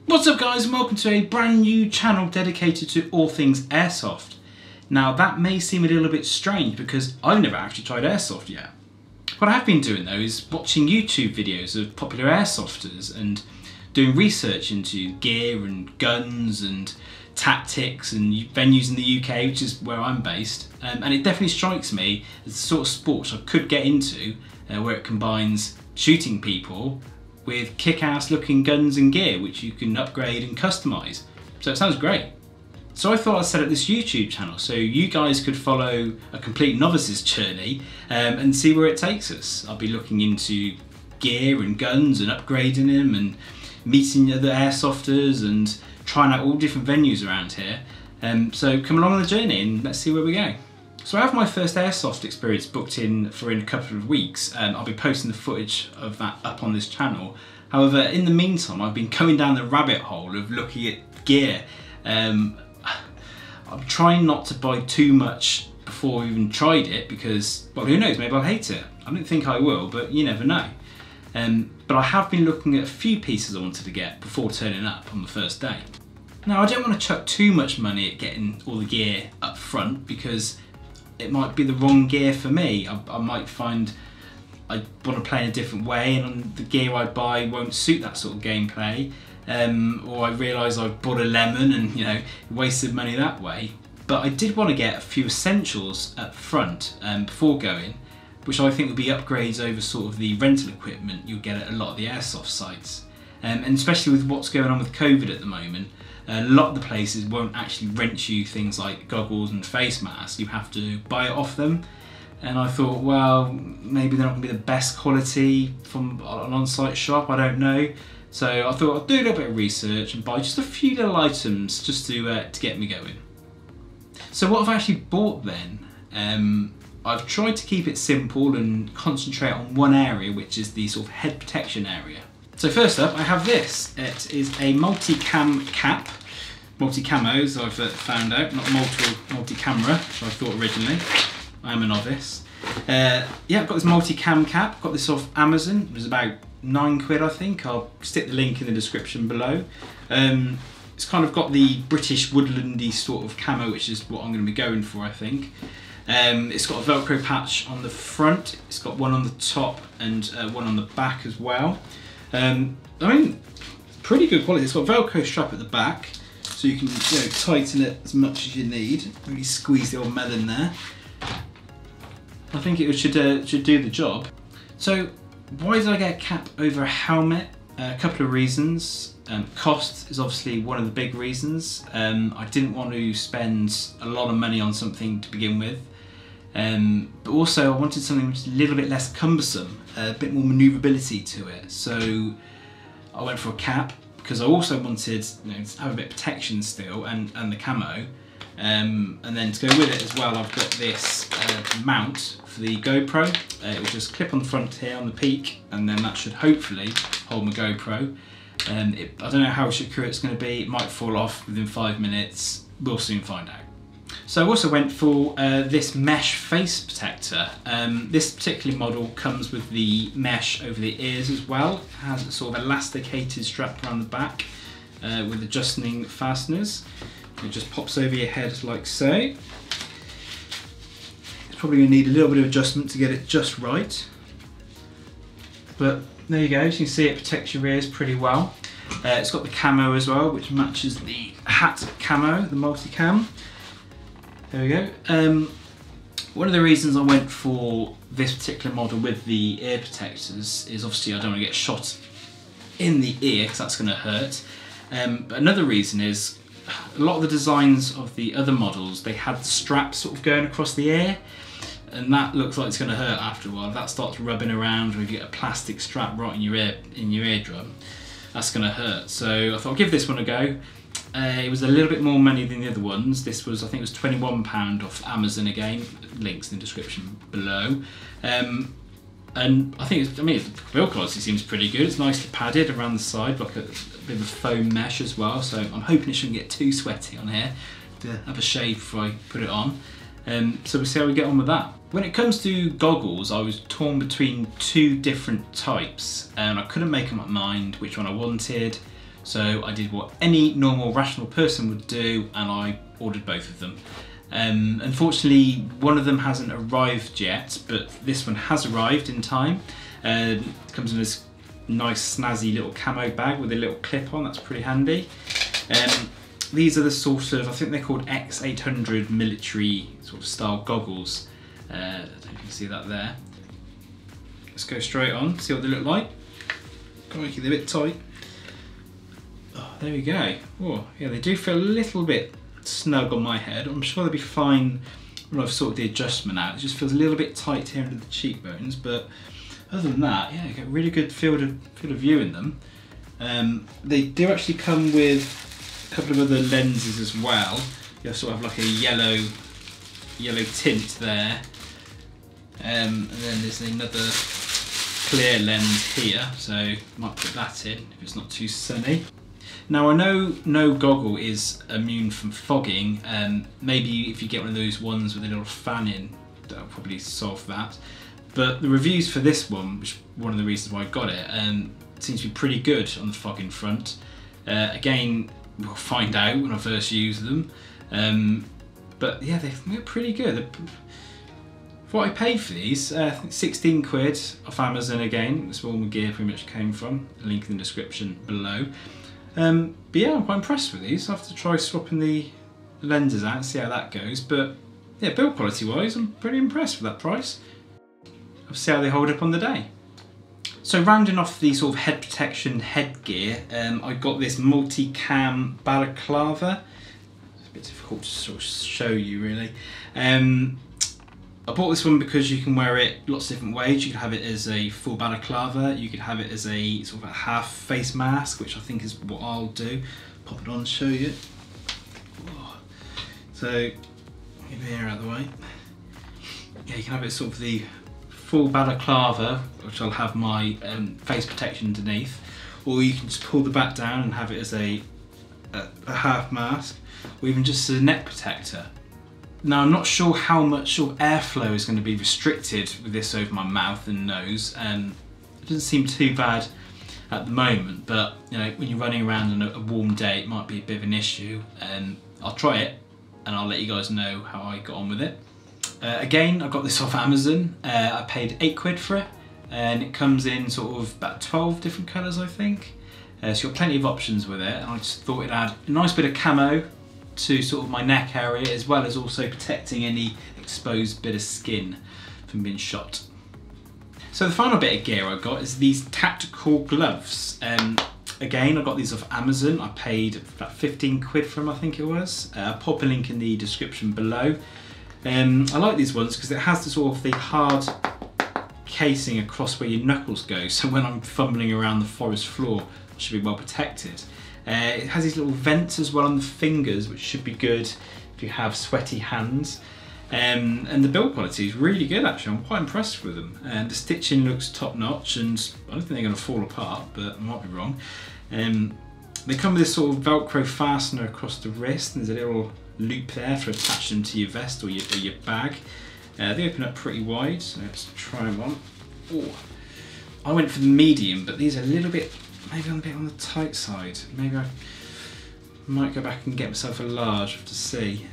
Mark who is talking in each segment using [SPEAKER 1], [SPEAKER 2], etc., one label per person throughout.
[SPEAKER 1] What's up guys, and welcome to a brand new channel dedicated to all things airsoft. Now that may seem a little bit strange because I've never actually tried airsoft yet. What I have been doing though is watching YouTube videos of popular airsofters and doing research into gear and guns and tactics and venues in the UK, which is where I'm based, and it definitely strikes me as the sort of sport I could get into where it combines shooting people with kick-ass looking guns and gear which you can upgrade and customise. So it sounds great. So I thought I'd set up this YouTube channel so you guys could follow a complete novice's journey and see where it takes us. I'll be looking into gear and guns and upgrading them and meeting other airsofters and trying out all different venues around here. So come along on the journey and let's see where we go. So I have my first airsoft experience booked in for a couple of weeks. I'll be posting the footage of that up on this channel. However, in the meantime, I've been going down the rabbit hole of looking at gear. I'm trying not to buy too much before I've even tried it because, well, who knows, maybe I'll hate it. I don't think I will, but you never know. But I have been looking at a few pieces I wanted to get before turning up on the first day. Now, I don't want to chuck too much money at getting all the gear up front because it might be the wrong gear for me. I might find I want to play in a different way and the gear I buy won't suit that sort of gameplay. Or I realise I've bought a lemon and, you know, wasted money that way. But I did want to get a few essentials up front before going, which I think would be upgrades over sort of the rental equipment you'll get at a lot of the airsoft sites. And especially with what's going on with COVID at the moment, a lot of the places won't actually rent you things like goggles and face masks. You have to buy it off them. And I thought, well, maybe they're not going to be the best quality from an on-site shop, I don't know. So I thought I'd do a little bit of research and buy just a few little items just to get me going. So what I've actually bought then, I've tried to keep it simple and concentrate on one area, which is the sort of head protection area. So first up, I have this. It is a multicam cap. Multi-camo, as I've found out, not multi-camera, which I thought originally. I am a novice. Yeah, I've got this multi-cam cap. Got this off Amazon. It was about £9, I think. I'll stick the link in the description below. It's kind of got the British woodlandy sort of camo, which is what I'm going to be going for, I think. It's got a Velcro patch on the front. It's got one on the top and one on the back as well. I mean, pretty good quality. It's got a Velcro strap at the back, so you can, you know, tighten it as much as you need. Really squeeze the old melon there. I think it should do the job. So why did I get a cap over a helmet? A couple of reasons. Cost is obviously one of the big reasons. I didn't want to spend a lot of money on something to begin with. But also I wanted something which is a little bit less cumbersome, a bit more manoeuvrability to it. So I went for a cap because I also wanted, you know, to have a bit of protection still and the camo. And then to go with it as well, I've got this mount for the GoPro. It will just clip on the front here on the peak, and then that should hopefully hold my GoPro. I don't know how secure it's going to be. It might fall off within 5 minutes. We'll soon find out. So I also went for this mesh face protector. This particular model comes with the mesh over the ears as well. It has a sort of elasticated strap around the back with adjusting fasteners. It just pops over your head like so. It's probably going to need a little bit of adjustment to get it just right. But there you go, as you can see, it protects your ears pretty well. It's got the camo as well, which matches the hat camo, the multicam. There we go. One of the reasons I went for this particular model with the ear protectors is obviously I don't want to get shot in the ear because that's going to hurt. But another reason is a lot of the designs of the other models, they had straps sort of going across the ear, and that looks like it's going to hurt after a while. If that starts rubbing around, or if you get a plastic strap right in your eardrum, that's going to hurt. So I thought I'll give this one a go. It was a little bit more money than the other ones. This was, I think it was £21 off Amazon again. Links in the description below. And I think, the build quality seems pretty good. It's nicely padded around the side, like a bit of a foam mesh as well. So I'm hoping it shouldn't get too sweaty on here. To have a shave before I put it on. So we'll see how we get on with that. When it comes to goggles, I was torn between two different types, and I couldn't make up my mind which one I wanted. So I did what any normal rational person would do, and I ordered both of them. Unfortunately, one of them hasn't arrived yet, but this one has arrived in time. It comes in this nice snazzy little camo bag with a little clip on, that's pretty handy. These are the sort of, I think they're called X800 military sort of style goggles. I don't know if you can see that there. Let's go straight on, see what they look like. Gotta make it a bit tight. Oh, there we go. Oh, yeah, they do feel a little bit snug on my head. I'm sure they'll be fine when I've sorted the adjustment out. It just feels a little bit tight here under the cheekbones, but other than that, yeah, you get a really good field of view in them. They do actually come with a couple of other lenses as well. You sort of have like a yellow tint there, and then there's another clear lens here, so I might put that in if it's not too sunny. Now I know no goggle is immune from fogging, maybe if you get one of those ones with a little fan in, that'll probably solve that. But the reviews for this one, which is one of the reasons why I got it, seems to be pretty good on the fogging front. Again, we'll find out when I first use them. But yeah, they're pretty good. For what I paid for these, I think 16 quid off Amazon again. That's where all my gear pretty much came from. Link in the description below. But yeah, I'm quite impressed with these. I have to try swapping the lenses out and see how that goes. But yeah, build quality wise, I'm pretty impressed with that price. I'll see how they hold up on the day. So rounding off the sort of head protection headgear, I got this Multicam balaclava. It's a bit difficult to sort of show you really. I bought this one because you can wear it lots of different ways. You can have it as a full balaclava, you could have it as a sort of a half face mask, which I think is what I'll do. Pop it on and show you. So, get the hair out of the way. Yeah, you can have it sort of the full balaclava, which I'll have my face protection underneath, or you can just pull the back down and have it as a half mask, or even just as a neck protector. Now I'm not sure how much sort of airflow is going to be restricted with this over my mouth and nose. It doesn't seem too bad at the moment, but you know, when you're running around on a warm day, it might be a bit of an issue. I'll try it and I'll let you guys know how I got on with it. Again, I got this off Amazon. I paid 8 quid for it, and it comes in sort of about 12 different colours, I think. So you've got plenty of options with it, and I just thought it'd add a nice bit of camo to sort of my neck area, as well as also protecting any exposed bit of skin from being shot. So the final bit of gear I got is these tactical gloves. Again, I got these off Amazon. I paid about 15 quid for them, I think it was. I'll pop a link in the description below. I like these ones because it has the sort of the hard casing across where your knuckles go, so when I'm fumbling around the forest floor, I should be well protected. It has these little vents as well on the fingers, which should be good if you have sweaty hands. And the build quality is really good actually. I'm quite impressed with them. The stitching looks top notch, and I don't think they're going to fall apart, but I might be wrong. They come with this sort of Velcro fastener across the wrist, and there's a little loop there for attaching them to your vest or your bag. They open up pretty wide, so let's try one. Oh, I went for the medium, but these are a little bit, maybe a bit on the tight side. Maybe I might go back and get myself a large, I have to see.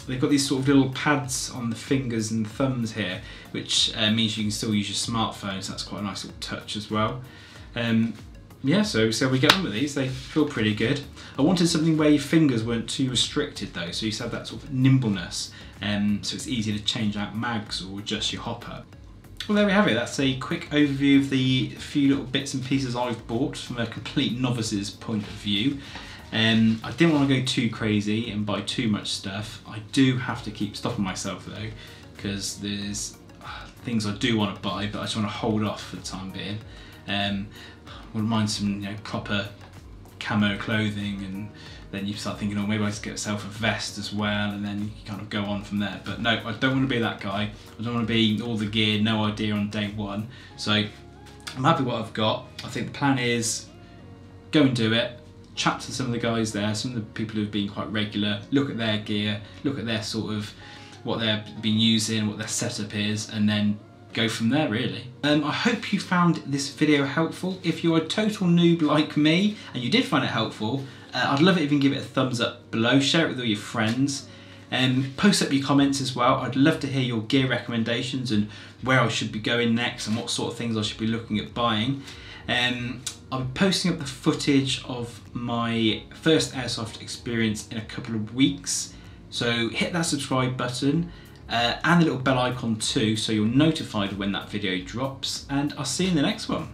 [SPEAKER 1] They've got these sort of little pads on the fingers and thumbs here, which means you can still use your smartphone, so that's quite a nice little touch as well. Yeah, so we get on with these. They feel pretty good. I wanted something where your fingers weren't too restricted though, so you have that sort of nimbleness, so it's easy to change out mags or adjust your hopper. Well, there we have it. That's a quick overview of the few little bits and pieces I've bought from a complete novice's point of view. I didn't want to go too crazy and buy too much stuff. I do have to keep stopping myself though, because there's things I do want to buy, but I just want to hold off for the time being. Wouldn't mind some proper camo clothing, and then you start thinking, oh, maybe I should get myself a vest as well, and then you kind of go on from there. But no, I don't want to be that guy. I don't want to be all the gear, no idea on day one. So I'm happy with what I've got. I think the plan is go and do it, chat to some of the guys there, some of the people who've been quite regular, look at their gear, look at their sort of what they've been using, what their setup is, and then go from there really. I hope you found this video helpful. If you're a total noob like me and you did find it helpful, I'd love it if you can give it a thumbs up below, share it with all your friends, and post up your comments as well. I'd love to hear your gear recommendations and where I should be going next and what sort of things I should be looking at buying. I'll be posting up the footage of my first airsoft experience in a couple of weeks, so hit that subscribe button and the little bell icon too, so you're notified when that video drops, and I'll see you in the next one.